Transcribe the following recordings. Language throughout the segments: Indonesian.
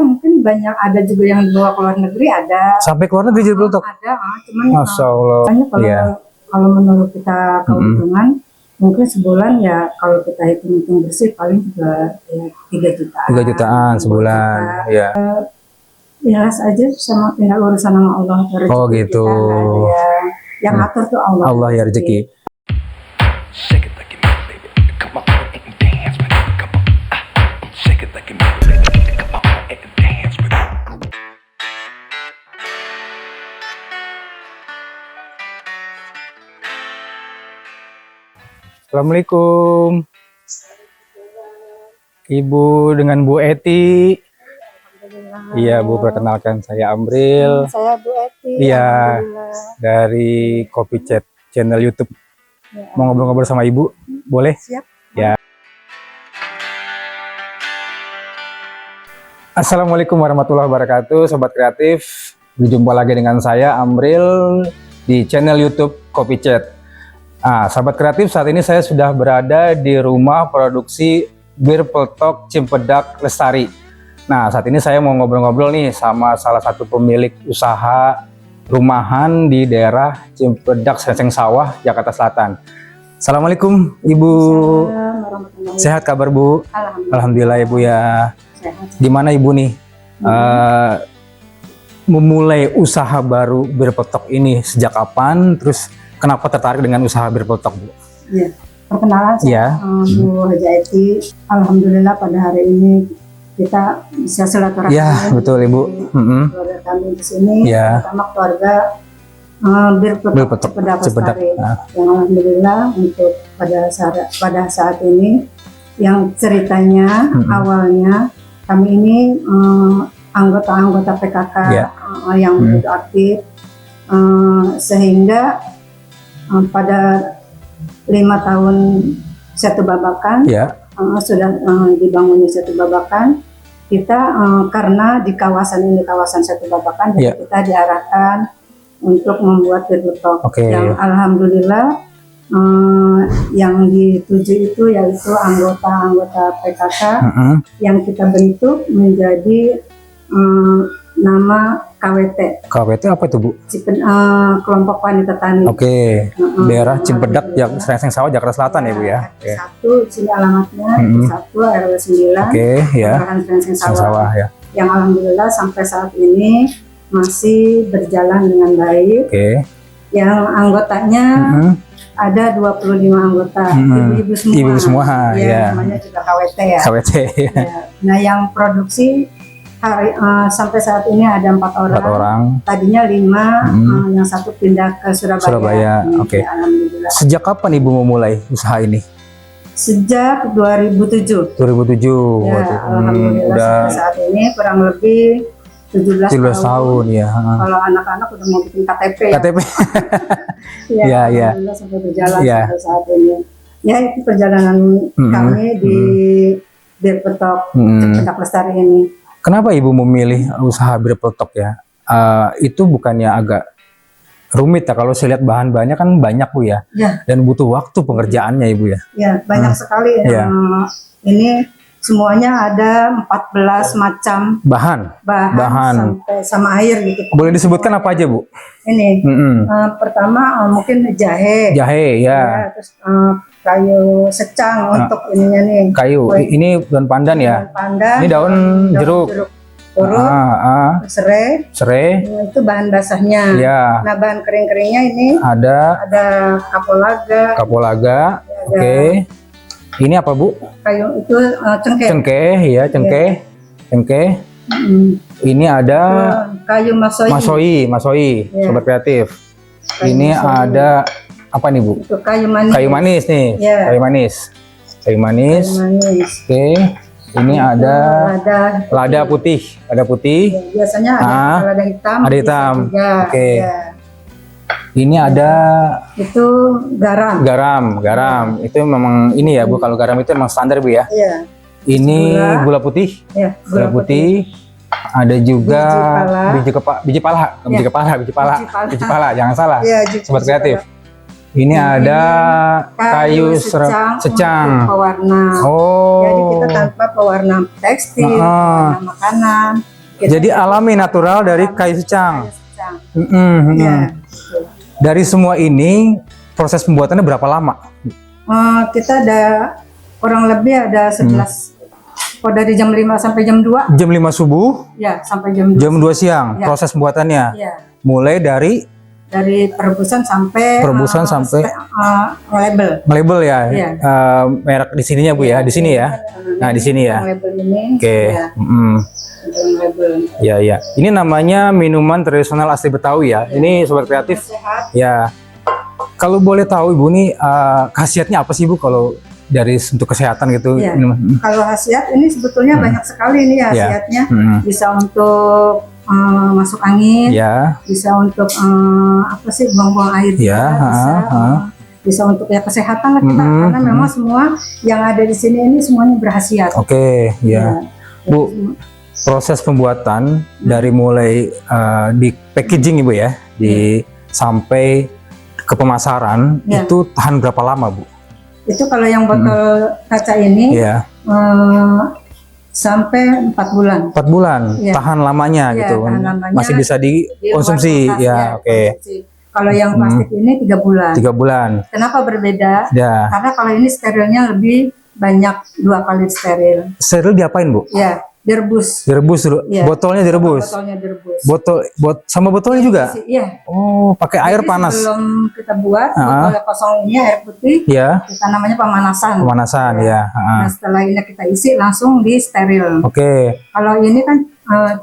mungkin banyak, ada juga yang dibawa ke luar negeri, ada. Sampai ke luar negeri jadi peletok? Ada, cuman Masya Allah. Kalau menurut kita keuntungan, mungkin sebulan ya kalau kita hitung bersih paling juga ya 3 jutaan. 3 jutaan sebulan, ya. Ikhlas aja sama tinggal urusan sama Allah. Oh gitu. Yang atur tuh Allah. Allah ya rezeki. Assalamualaikum. Ibu dengan Bu Eti. Iya Bu, perkenalkan saya Amril. Saya Bu Eti. Iya, dari Kopi Chat channel YouTube. Ya. Mau ngobrol-ngobrol sama Ibu, boleh? Siap. Ya. Assalamualaikum warahmatullahi wabarakatuh, Sobat Kreatif. Berjumpa lagi dengan saya Amril di channel YouTube Kopi Chat. Sahabat kreatif, saat ini saya sudah berada di rumah produksi Bir Peletok Cimpedak Lestari. Nah, saat ini saya mau ngobrol-ngobrol nih sama salah satu pemilik usaha rumahan di daerah Cimpedak Srengseng Sawah, Jakarta Selatan. Assalamualaikum Ibu. Sehat kabar Bu? Alhamdulillah Ibu ya. Sehat. Gimana Ibu nih memulai usaha baru Bir Peletok ini sejak kapan? Terus kenapa tertarik dengan usaha Bir Peletok, Bu? Ya, perkenalan saya Bu Haji Eti. Alhamdulillah pada hari ini kita bisa silaturahmi. Ya, betul Ibu. Keluarga kami di sini, terutama keluarga Bir Peletok Cimpedak Lestari. Yang alhamdulillah untuk pada saat ini yang ceritanya awalnya kami ini anggota-anggota PKK yang begitu aktif, sehingga pada 5 tahun satu babakan sudah dibangunnya satu babakan kita, karena di kawasan ini kawasan satu babakan, jadi kita diarahkan untuk membuat Bir Peletok yang alhamdulillah yang dituju itu yaitu anggota-anggota PKK yang kita bentuk menjadi nama KWT. KWT apa itu Bu? Kelompok Wanita Tani. Daerah Cimpedak, Srengseng Sawah, Jakarta Selatan ya Bu ya. Satu sini alamatnya, satu RW 9. Kelurahan Srengseng Sawah. Yang alhamdulillah sampai saat ini masih berjalan dengan baik. Yang anggotanya ada 25 anggota, ibu-ibu semua. Ibu semua, namanya juga KWT ya. KWT. Nah, yang produksi sampai saat ini ada 4 orang. Tadinya 5, yang satu pindah ke Surabaya. Alhamdulillah. Sejak kapan Ibu memulai usaha ini? Sejak 2007. 2007. Alhamdulillah sampai saat ini kurang lebih 17 tahun ya. Kalau anak-anak udah mau bikin KTP. Alhamdulillah sampai berjalan sampai saat ini. Ya, itu perjalanan kami di Bir Peletok Cimpedak Lestari ini. Kenapa Ibu memilih usaha Bir Peletok ya? Itu bukannya agak rumit ya? Kalau saya lihat bahan-bahannya kan banyak Bu ya? Dan butuh waktu pengerjaannya Ibu ya? Ya, banyak sekali. Ini semuanya ada 14 macam bahan sampai sama air gitu. Boleh disebutkan apa aja Bu? Ini pertama mungkin jahe terus kayu secang untuk ininya nih. Kayu, ini daun pandan ya? Ini daun jeruk. Urut, serai, itu bahan basahnya. Nah, bahan kering-keringnya ini ada kapulaga. Ini apa Bu? Kayu itu cengkeh. Cengkeh. Ini ada kayu masoi. Sobat kreatif. Ini ada apa nih Bu? Itu kayu manis nih. Kayu manis. Ini ada lada putih. Biasanya ada lada hitam. Ini ada itu garam. Itu memang ini ya Bu, kalau garam itu memang standar Bu ya. Ini gula putih. Gula putih. Ada juga biji pala, jangan salah. Sobat kreatif. Ini ada kayu secang. Pewarna. Jadi kita tanpa pewarna tekstil, pewarna makanan, Jadi alami natural dari kayu secang. Ya. Dari semua ini proses pembuatannya berapa lama? Kita ada kurang lebih ada 11. Oh, dari jam 5 sampai jam 2. Jam 5 subuh? Ya, sampai jam 2. Jam 2 siang Ya. proses pembuatannya. Ya. Mulai dari perebusan sampai label. Label ya. Ya. Merek di sininya Bu ya, di sini ya. Nah, di sini ya. Label ini. Oke. Ya. Label. Ya, ya. Ini namanya minuman tradisional asli Betawi ya. Ini Sobat Kreatif. Sehat. Ya. Kalau boleh tahu Ibu nih khasiatnya apa sih Bu kalau dari untuk kesehatan gitu? Ya. Kalau khasiat ini sebetulnya banyak sekali nih khasiatnya. Bisa untuk masuk angin, bisa untuk buang-buang air juga, bisa untuk ya kesehatan lah kita, karena memang semua yang ada di sini ini semuanya berkhasiat. Oke, ya. Bu, proses pembuatan dari mulai di packaging Ibu ya, sampai ke pemasaran itu tahan berapa lama Bu? Itu kalau yang botol kaca ini sampai 4 bulan. 4 bulan, tahan lamanya gitu, tahan lamanya, masih bisa dikonsumsi ya. Oke. Kalau yang plastik ini 3 bulan. 3 bulan. Kenapa berbeda? Ya. Karena kalau ini sterilnya lebih banyak, 2 kali steril. Steril diapain Bu? Ya, direbus. Direbus dulu. Ya. Botolnya direbus. Botolnya direbus. Sama botolnya juga. Iya. Oh, pakai air panas. Sebelum kita buat botol kosong ini air putih, kita namanya pemanasan. Pemanasan ya. Nah, setelah ini kita isi langsung di steril. Oke. Kalau ini kan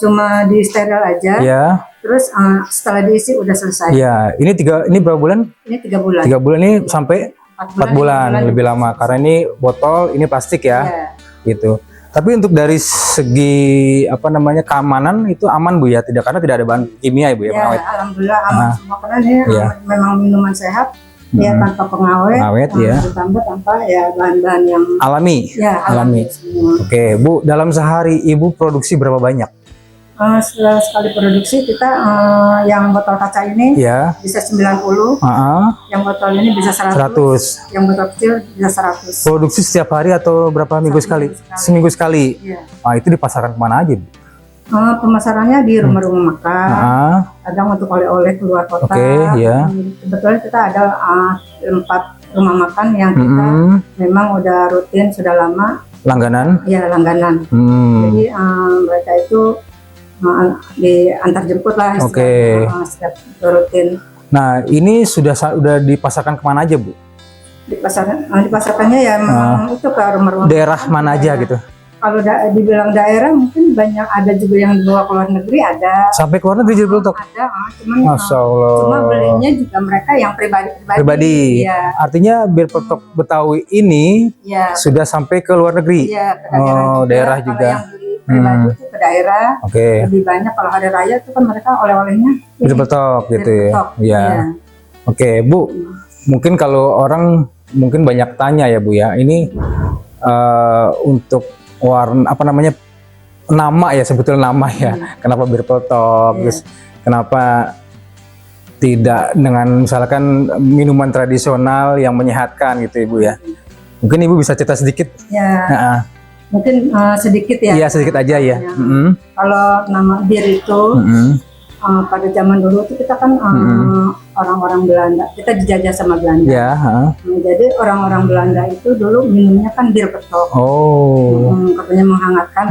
cuma di steril aja. Ya. Terus setelah diisi udah selesai. Ya, ini berapa bulan? Ini 3 bulan. 3 bulan ini sampai 4 bulan lebih lama karena ini botol, ini plastik ya. Gitu. Tapi untuk dari segi keamanan itu aman Bu ya, karena tidak ada bahan kimia Ibu ya, pengawet. Alhamdulillah aman semua karena ini memang minuman sehat ya, tanpa pengawet ditambah tanpa bahan-bahan yang alami. Ya, alami semua. Oke, Bu, dalam sehari Ibu produksi berapa banyak? Setelah sekali produksi kita yang botol kaca ini bisa 90, yang botol ini bisa 100, yang botol kecil bisa 100. Produksi setiap hari atau berapa minggu sekali? Seminggu sekali. Itu dipasarkan kemana aja Bu? Pemasarannya di rumah-rumah makan, kadang untuk oleh-oleh keluar kota. Kebetulan kita ada 4 rumah makan yang kita memang udah rutin, sudah lama. Langganan? Ya, langganan. Jadi mereka itu diantar jemput lah setiap rutin. Nah, ini sudah dipasarkan kemana aja Bu? Dipasarkannya ya memang itu ke rumah-rumah. Daerah mana aja gitu? Kalau dibilang daerah mungkin banyak, ada juga yang dibawa ke luar negeri, ada. Sampai ke luar negeri jadi produk? Ada, cuman Masya Allah. Cuma belinya juga mereka yang pribadi. Ya. Artinya bir peletok Betawi ini sudah sampai ke luar negeri. Iya, ke daerah juga. Yang beli pribadi itu ke daerah lebih banyak. Kalau hari raya itu kan mereka oleh-olehnya bir peletok gitu ya. Oke Bu, mungkin kalau orang mungkin banyak tanya ya Bu ya, ini untuk warna nama ya, sebetulnya nama ya. Kenapa bir peletok? Terus kenapa tidak dengan misalkan minuman tradisional yang menyehatkan gitu Ibu ya? Mungkin Ibu bisa cerita sedikit? Ya. Mungkin sedikit ya. Iya, sedikit aja ya. Kalau nama bir itu pada zaman dulu itu kita kan orang-orang Belanda, kita dijajah sama Belanda. Jadi orang-orang Belanda itu dulu minumnya kan bir peletok. Katanya menghangatkan.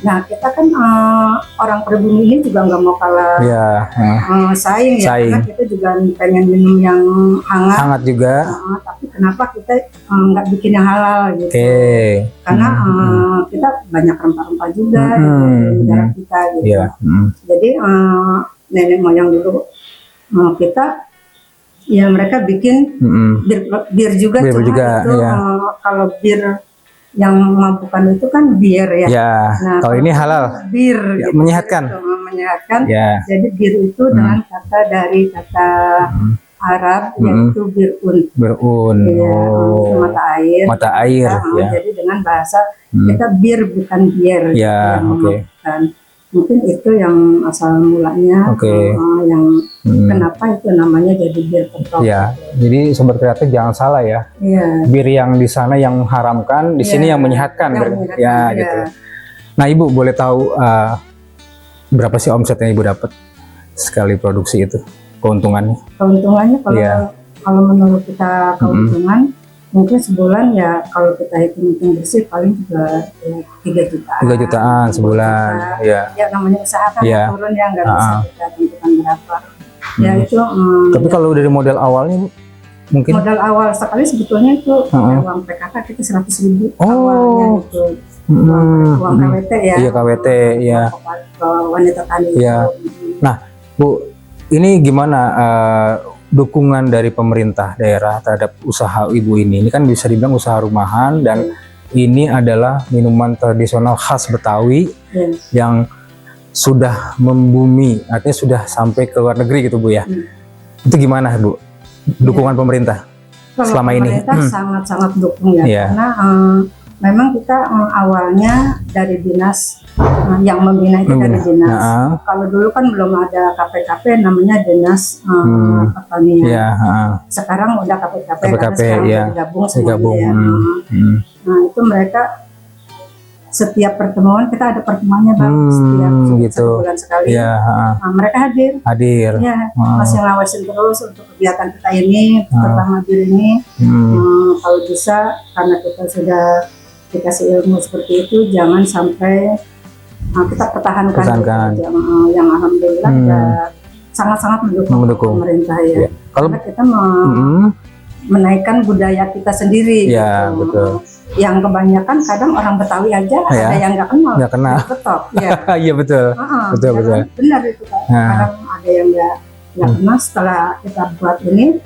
Nah, kita kan orang pribumi ini juga nggak mau kalah saing ya, karena kita juga pengen minum yang hangat juga. Tapi kenapa kita nggak bikin yang halal gitu? Karena kita banyak rempah-rempah juga di negara kita gitu. Jadi nenek moyang dulu kita ya mereka bikin bir juga, kalau bir yang memabukkan itu kan bir ya. Nah, kalau ini halal, bir gitu, menyehatkan. Jadi bir itu dengan dari kata Arab yaitu birun. Mata air. Jadi dengan bahasa kita bir bukan bier. Mungkin itu yang asal mulanya, yang kenapa itu namanya jadi bir peletok. Jadi Sobat Kreatif jangan salah ya. Bir yang di sana yang mengharamkan, di sini yang menyehatkan. Gitu. Nah Ibu boleh tahu berapa sih omset yang Ibu dapat sekali produksi itu, keuntungannya? Keuntungannya kalau menurut kita keuntungan mungkin sebulan ya kalau kita hitung bersih paling juga 3 jutaan. 3 jutaan sebulan. Ya namanya usaha kan turun ya, nggak bisa kita tentukan berapa. Ya itu. Tapi kalau dari modal awalnya mungkin modal awal sekali sebetulnya itu uang PKK kita 100.000 awalnya itu. Uang KWT ya. Iya KWT ya. Wanita tani. Iya. Nah Bu, ini gimana dukungan dari pemerintah daerah terhadap usaha Ibu ini? Ini kan bisa dibilang usaha rumahan dan ini adalah minuman tradisional khas Betawi yang sudah membumi, artinya sudah sampai ke luar negeri gitu Bu ya. Itu gimana Bu? Dukungan pemerintah selama ini? Pemerintah sangat-sangat dukung ya, karena memang kita awalnya dari dinas yang membina itu dari dinas. Kalau dulu kan belum ada KPKP, namanya dinas pertanian. Sekarang udah KPKP karena sekarang digabung semuanya. Nah itu mereka setiap pertemuan kita ada pertemuannya Bang, setiap sebulan sekali. Mereka hadir. Ya, masih ngawasin terus untuk kegiatan kita ini, terutama diri ini. Kalau bisa karena kita sudah dikasih ilmu seperti itu, jangan sampai kita pertahankan. Yang alhamdulillah sangat-sangat mendukung pemerintah ya. Karena kita menaikkan budaya kita sendiri. Ya, gitu. Betul. Yang kebanyakan kadang orang Betawi aja ada yang nggak kenal. Nggak kenal. Betul. Ya. Iya betul. Betul. Benar itu kan. Kadang ada yang nggak kenal setelah kita buat ini,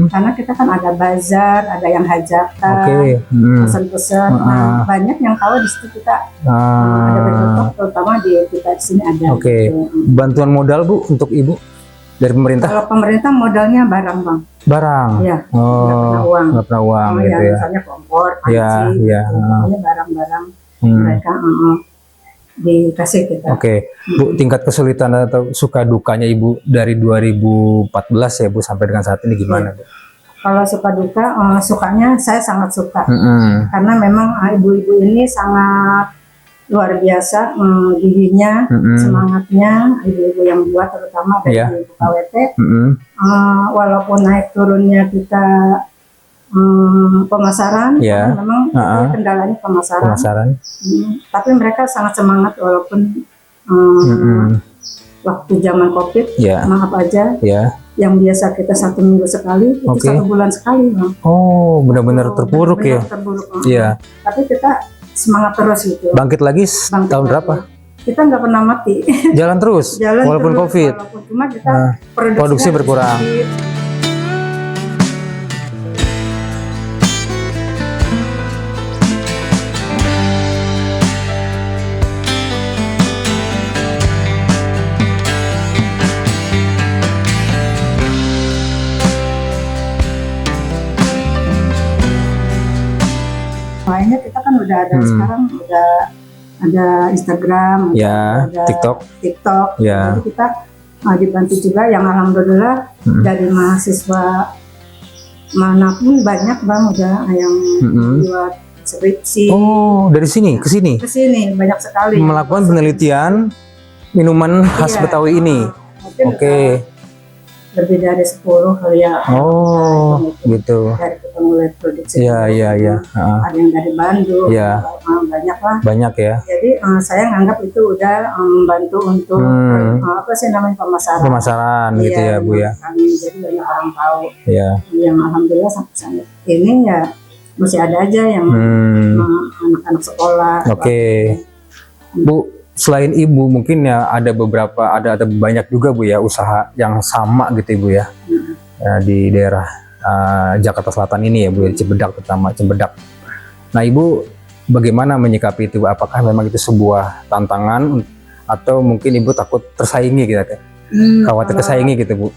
karena kita kan ada bazar, ada yang hajatan, pesan-pesan, banyak yang tahu di situ kita ada bentuk, terutama di kita di sini ada. Bantuan modal Bu untuk Ibu dari pemerintah? Kalau pemerintah modalnya barang Bang. Barang? Iya. Nggak pernah uang. Gitu ya. Misalnya kompor, panci, barang-barang mereka dikasih kita. Bu, tingkat kesulitan atau suka dukanya Ibu dari 2014 ya Bu sampai dengan saat ini gimana Bu? Kalau suka duka, sukanya saya sangat suka karena memang ibu-ibu ini sangat luar biasa, giginya, semangatnya, ibu-ibu yang buat terutama dari ibu KWT. Walaupun naik turunnya kita pemasaran, memang kendalanya pemasaran. Tapi mereka sangat semangat walaupun waktu zaman COVID, maaf aja, yang biasa kita 1 minggu sekali, itu 1 bulan sekali, Bang. Benar-benar terpuruk ya? Terpuruk. Tapi kita semangat terus gitu. Bangkit lagi tahun berapa? Kita nggak pernah mati. Jalan terus, walaupun terus, COVID. Walaupun cuma kita produksi berkurang. Lainnya kita kan udah ada sekarang udah ada Instagram, ada TikTok. Jadi kita dibantu juga yang alhamdulillah dari mahasiswa manapun banyak Bang udah yang buat skripsi. Dari sini ke sini? Ke sini banyak sekali. Melakukan penelitian minuman khas Betawi ini. Lebih dari 10 kali ya. Gitu. Dari kita mulai produksi. Iya. Ada yang dari Bandung. Banyak lah. Banyak ya. Jadi saya nganggap itu udah membantu untuk apa sih namanya pemasaran. Gitu ya Bu ya. Jadi banyak orang tahu. Yang alhamdulillah sampai saat ini ya masih ada aja yang anak-anak sekolah. Bu, selain Ibu mungkin ya ada beberapa ada banyak juga Bu ya usaha yang sama gitu Ibu ya, di daerah Jakarta Selatan ini ya Bu, Cibedak terutama Cibedak. Nah Ibu bagaimana menyikapi itu? Apakah memang itu sebuah tantangan atau mungkin Ibu takut tersaingi gitu kan? Khawatir tersaingi gitu Bu?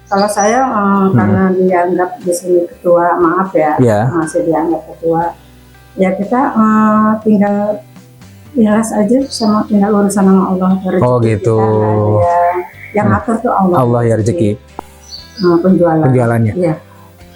Kalau saya karena dianggap di sini ketua, maaf ya, masih dianggap ketua, ya kita tinggal ikhlas aja sama tinggal urusan sama Allah. Gitu. Yang atur tuh Allah. Allah ya rezeki. Penjualannya. Iya.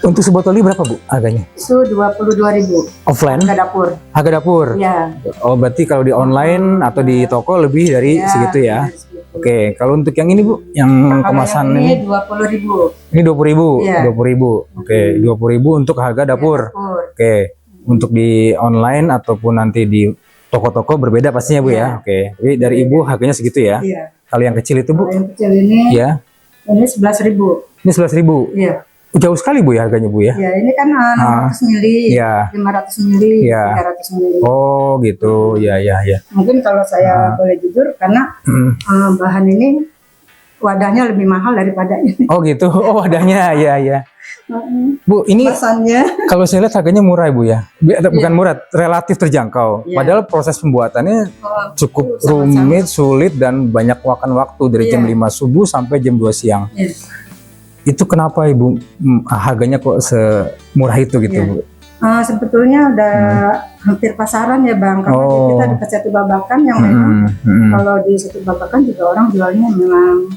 Untuk sebotol ini berapa Bu harganya? Itu 22.000. Offline? Harga dapur. Harga dapur? Iya. Oh berarti kalau di online atau di toko lebih dari segitu ya? Oke, kalau untuk yang ini Bu, yang kemasan ini 20.000. Ini 20.000, Iya. 20.000. Oke, 20.000 untuk harga dapur. Oke, untuk di online ataupun nanti di toko-toko berbeda pastinya Bu ya. Oke, jadi dari Ibu harganya segitu ya? Iya. Kalau yang kecil itu Bu? Kalau yang kecil ini, Ya. ini 11.000. Ini 11.000. Iya. Jauh sekali Bu ya harganya Bu ya? Ya, ini kan 600 mili, Iya. 500 mili, Iya. 300 mili. Oh gitu, ya. Mungkin kalau saya boleh jujur, karena bahan ini wadahnya lebih mahal daripada ini. Oh gitu, oh wadahnya, ya. Bu, ini Kemasannya. kalau saya lihat harganya murah Ibu ya? Bukan murah, relatif terjangkau. Iya. Padahal proses pembuatannya cukup sama-sama. rumit, sulit, dan banyak makan waktu dari jam 5 subuh sampai jam 2 siang. Iya. Itu kenapa Ibu harganya kok semurah itu gitu Iya. Bu? Sebetulnya udah hampir pasaran ya Bang, karena kita dekat Satu Babakan yang memang kalau di Satu Babakan juga orang jualnya memang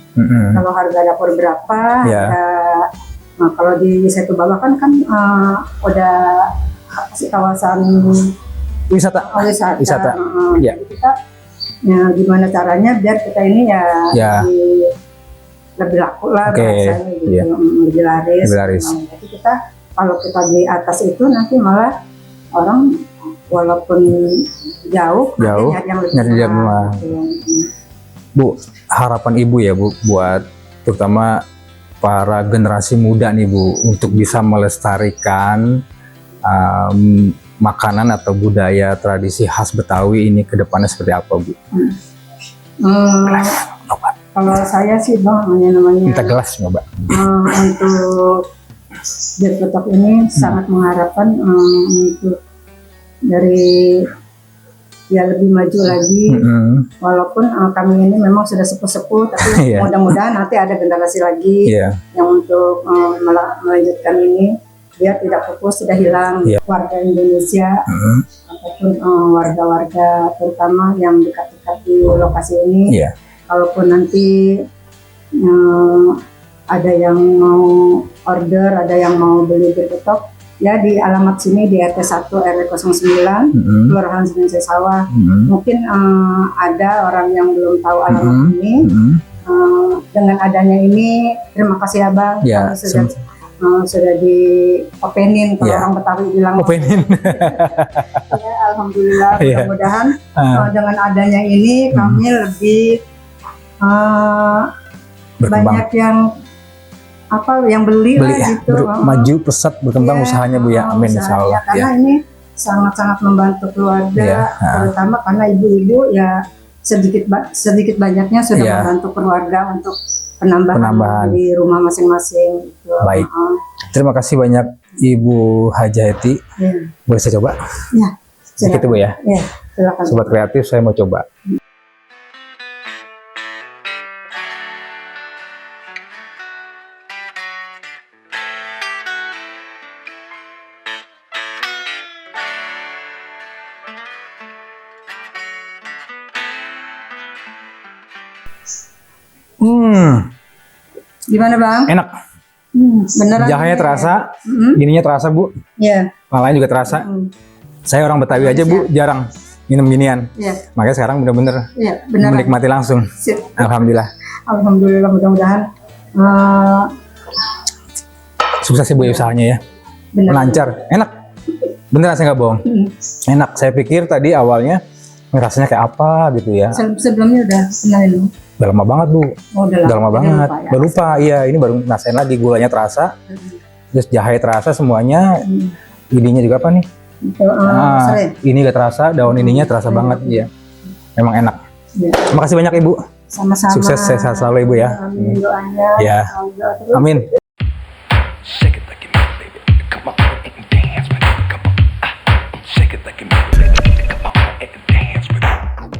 kalau harga dapur berapa, nah, kalau di Satu Babakan kan udah kawasan Wisata. Jadi kita ya gimana caranya biar kita ini ya. Lebih laku lah bahasanya gitu, lebih laris. Jadi kita kalau kita di atas itu nanti malah orang walaupun jauh nyari yang lebih murah. Bu, harapan Ibu ya Bu buat terutama para generasi muda nih Bu untuk bisa melestarikan makanan atau budaya tradisi khas Betawi ini ke depannya seperti apa Bu? Kalau saya sih Bang, namanya minta gelas Mbak. Untuk Betok ini sangat mengharapkan untuk dari ya lebih maju lagi. Walaupun kami ini memang sudah sepuh-sepuh, tapi mudah-mudahan nanti ada generasi lagi yang untuk melanjutkan ini biar tidak pupus, tidak hilang. Warga Indonesia ataupun warga-warga terutama yang dekat-dekat di lokasi ini. Kalaupun nanti ada yang mau order, ada yang mau beli betok, ya di alamat sini di RT 1 RW 09, Kelurahan Sindang Sawah. Mungkin ada orang yang belum tahu alamat ini. Dengan adanya ini, terima kasih Abang, sudah di openin, kalau orang Betawi bilang openin. Ya, alhamdulillah, mudah-mudahan dengan adanya ini kami lebih banyak yang beli lah gitu, maju pesat berkembang usahanya Bu ya, amin insyaallah. Karena ini sangat-sangat membantu keluarga, terutama karena ibu-ibu ya sedikit banyaknya sudah membantu keluarga untuk penambahan di rumah masing-masing. Gitu. Baik, terima kasih banyak Ibu Hajati. Boleh saya coba? Ya, sedikit Bu ya. Ya, silakan. Sobat kreatif, saya mau coba. Gimana Bang? Enak. Beneran. Jahanya terasa, gininya terasa Bu. Iya. Lain juga terasa. Saya orang Betawi aja Bu, jarang minum ginian. Makanya sekarang bener-bener menikmati langsung. Alhamdulillah. Alhamdulillah, mudah-mudahan sukses ya Bu ya usahanya ya. Lancar, enak. Beneran saya nggak bohong. Enak. Saya pikir tadi awalnya rasanya kayak apa gitu ya. Sebelumnya udah pernah minum. Udah lama banget Bu. Udah lama banget. Baru lupa, iya ini baru ngerasain lagi, gulanya terasa, terus jahe terasa semuanya. Ininya juga apa nih? Ini gak terasa, daun ininya terasa banget ya. Memang enak. Terima kasih banyak Ibu. Sama-sama. Sukses sehat selalu Ibu ya. Amin doanya. Ya. Amin.